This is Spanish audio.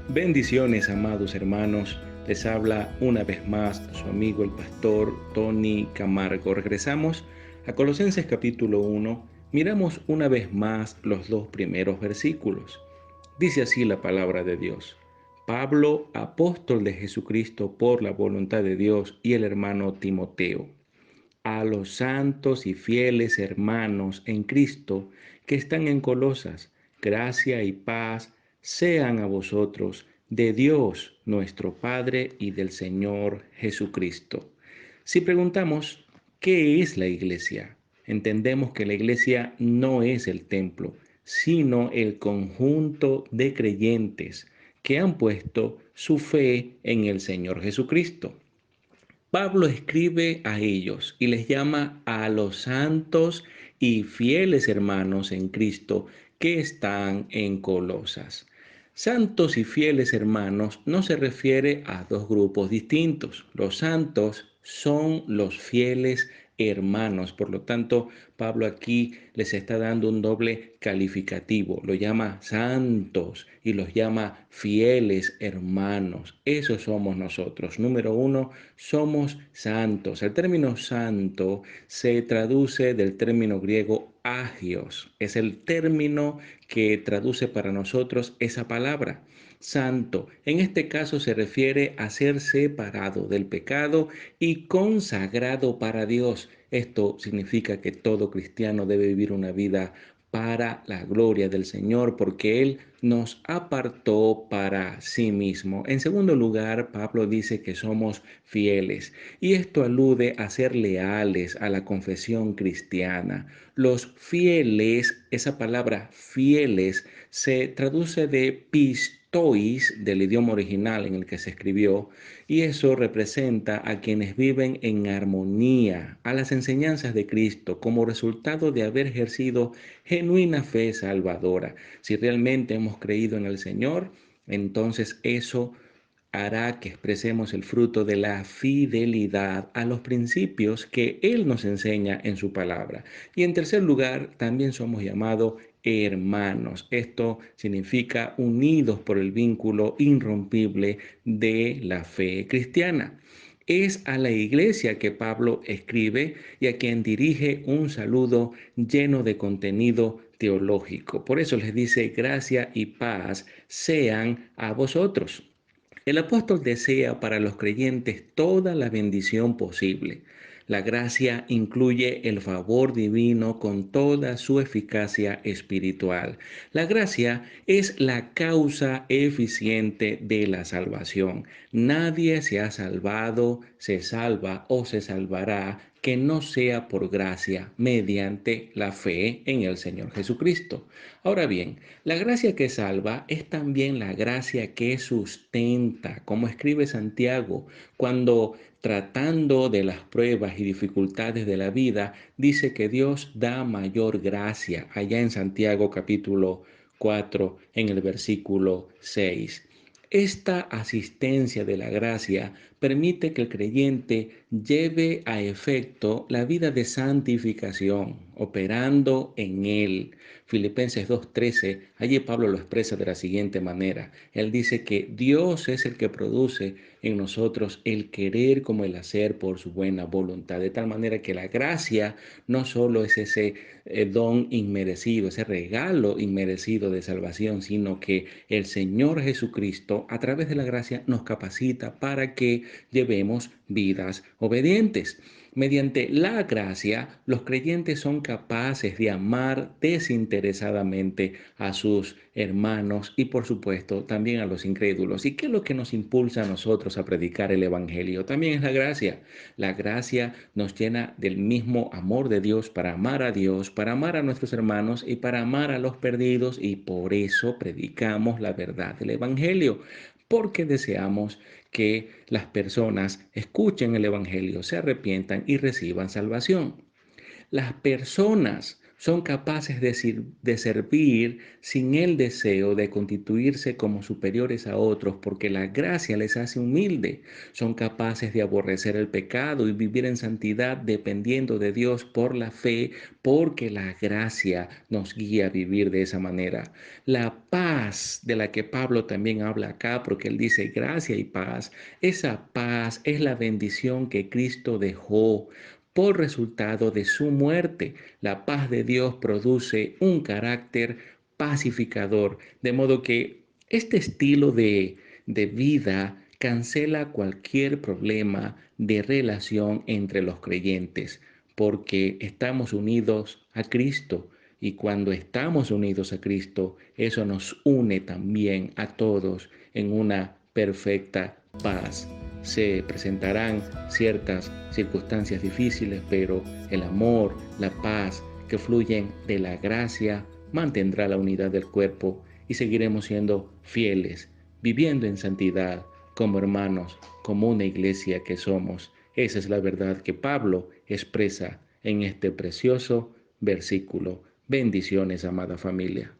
Bendiciones, amados hermanos. Les habla una vez más su amigo el pastor Tony Camargo. Regresamos a Colosenses capítulo 1. Miramos una vez más los dos primeros versículos. Dice así la palabra de Dios. Pablo, apóstol de Jesucristo por la voluntad de Dios, y el hermano Timoteo, a los santos y fieles hermanos en Cristo que están en Colosas, gracia y paz sean a vosotros de Dios nuestro Padre y del Señor Jesucristo. Si preguntamos, ¿qué es la iglesia? Entendemos que la iglesia no es el templo, sino el conjunto de creyentes que han puesto su fe en el Señor Jesucristo. Pablo escribe a ellos y les llama a los santos y fieles hermanos en Cristo que están en Colosas. Santos y fieles hermanos no se refiere a dos grupos distintos. Los santos son los fieles hermanos. Por lo tanto, Pablo aquí les está dando un doble calificativo. Lo llama santos y los llama fieles hermanos. Eso somos nosotros. Número uno, somos santos. El término santo se traduce del término griego agios. Es el término que traduce para nosotros esa palabra. Santo, en este caso se refiere a ser separado del pecado y consagrado para Dios. Esto significa que todo cristiano debe vivir una vida para la gloria del Señor, porque Él nos apartó para sí mismo. En segundo lugar, Pablo dice que somos fieles, y esto alude a ser leales a la confesión cristiana. Los fieles, esa palabra fieles, se traduce de pistois, del idioma original en el que se escribió, y eso representa a quienes viven en armonía a las enseñanzas de Cristo como resultado de haber ejercido genuina fe salvadora. Si realmente hemos creído en el Señor, entonces eso hará que expresemos el fruto de la fidelidad a los principios que Él nos enseña en su palabra. Y en tercer lugar, también somos llamados hermanos. Esto significa unidos por el vínculo irrompible de la fe cristiana. Es a la iglesia que Pablo escribe y a quien dirige un saludo lleno de contenido teológico. Por eso les dice: gracia y paz sean a vosotros. El apóstol desea para los creyentes toda la bendición posible. La gracia incluye el favor divino con toda su eficacia espiritual. La gracia es la causa eficiente de la salvación. Nadie se ha salvado, se salva o se salvará que no sea por gracia, mediante la fe en el Señor Jesucristo. Ahora bien, la gracia que salva es también la gracia que sustenta, como escribe Santiago, cuando tratando de las pruebas y dificultades de la vida, dice que Dios da mayor gracia, allá en Santiago capítulo 4, en el versículo 6. Esta asistencia de la gracia permite que el creyente lleve a efecto la vida de santificación, operando en él. Filipenses 2:13, allí Pablo lo expresa de la siguiente manera. Él dice que Dios es el que produce en nosotros el querer como el hacer por su buena voluntad, de tal manera que la gracia no solo es ese don inmerecido, ese regalo inmerecido de salvación, sino que el Señor Jesucristo a través de la gracia nos capacita para que llevemos vidas obedientes. Mediante la gracia, los creyentes son capaces de amar desinteresadamente a sus hermanos y, por supuesto, también a los incrédulos. ¿Y qué es lo que nos impulsa a nosotros a predicar el Evangelio? También es la gracia. La gracia nos llena del mismo amor de Dios para amar a Dios, para amar a nuestros hermanos y para amar a los perdidos, y por eso predicamos la verdad del Evangelio, porque deseamos que las personas escuchen el Evangelio, se arrepientan y reciban salvación. Las personas son capaces de servir sin el deseo de constituirse como superiores a otros, porque la gracia les hace humilde. Son capaces de aborrecer el pecado y vivir en santidad dependiendo de Dios por la fe, porque la gracia nos guía a vivir de esa manera. La paz de la que Pablo también habla acá, porque él dice gracia y paz, esa paz es la bendición que Cristo dejó por resultado de su muerte. La paz de Dios produce un carácter pacificador, de modo que este estilo de vida cancela cualquier problema de relación entre los creyentes, porque estamos unidos a Cristo. Y cuando estamos unidos a Cristo, eso nos une también a todos en una perfecta paz. Se presentarán ciertas circunstancias difíciles, pero el amor, la paz que fluyen de la gracia mantendrá la unidad del cuerpo y seguiremos siendo fieles, viviendo en santidad como hermanos, como una iglesia que somos. Esa es la verdad que Pablo expresa en este precioso versículo. Bendiciones, amada familia.